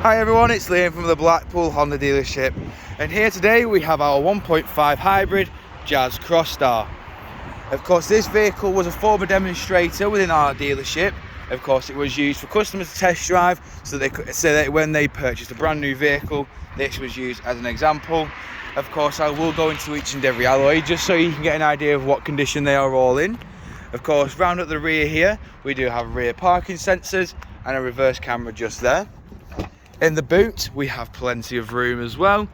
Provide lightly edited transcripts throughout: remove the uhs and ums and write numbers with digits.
Hi everyone, it's Liam from the Blackpool Honda dealership, and here today we have our 1.5 hybrid Jazz Crosstar. Of course, this vehicle was a former demonstrator within our dealership. Of course, it was used for customers to test drive, so that when they purchased a brand new vehicle, this was used as an example. Of course, I will go into each and every alloy just so you can get an idea of what condition they are all in. Of course, round at the rear here, we do have rear parking sensors and a reverse camera just there. In the boot, we have plenty of room as well.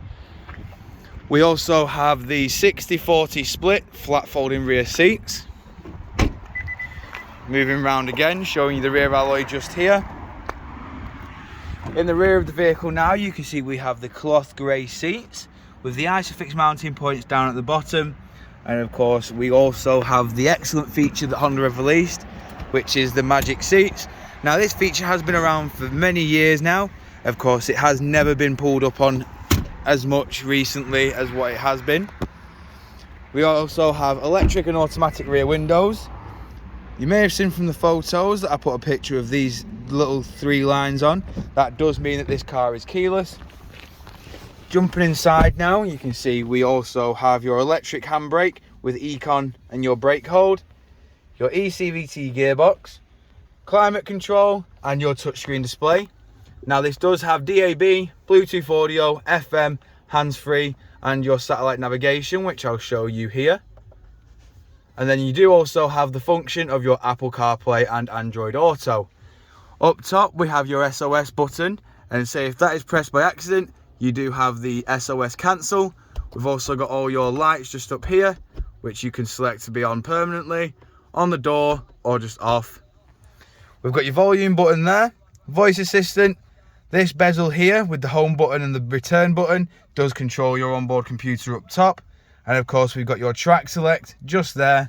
We also have the 60-40 split flat folding rear seats. Moving round again, showing you the rear alloy just here. In the rear of the vehicle now, you can see we have the cloth grey seats with the ISOFIX mounting points down at the bottom. And of course, we also have the excellent feature that Honda have released, which is the magic seats. Now, this feature has been around for many years now. Of course, it has never been pulled up on as much recently as what it has been. We also have electric and automatic rear windows. You may have seen from the photos that I put a picture of these little 3 lines on. That does mean that this car is keyless. Jumping inside now, you can see we also have your electric handbrake with Econ and your brake hold, your eCVT gearbox, climate control and your touchscreen display. Now, this does have DAB, Bluetooth audio, FM, hands-free and your satellite navigation, which I'll show you here. And then you do also have the function of your Apple CarPlay and Android Auto. Up top we have your SOS button, and say if that is pressed by accident, you do have the SOS cancel. We've also got all your lights just up here, which you can select to be on permanently, on the door or just off. We've got your volume button there, voice assistant. This bezel here with the home button and the return button does control your onboard computer up top. And of course, we've got your track select just there.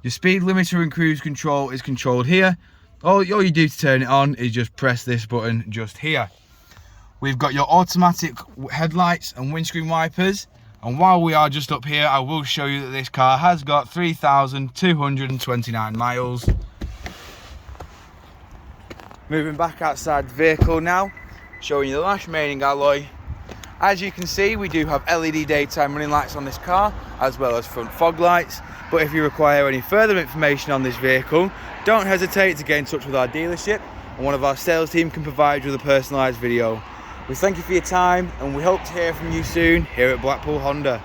Your speed limiter and cruise control is controlled here. All you do to turn it on is just press this button just here. We've got your automatic headlights and windscreen wipers. And while we are just up here, I will show you that this car has got 3,229 miles. Moving back outside the vehicle now, showing you the lash mating alloy. As you can see, we do have LED daytime running lights on this car, as well as front fog lights. But if you require any further information on this vehicle, don't hesitate to get in touch with our dealership, and one of our sales team can provide you with a personalised video. We thank you for your time, and we hope to hear from you soon here at Blackpool Honda.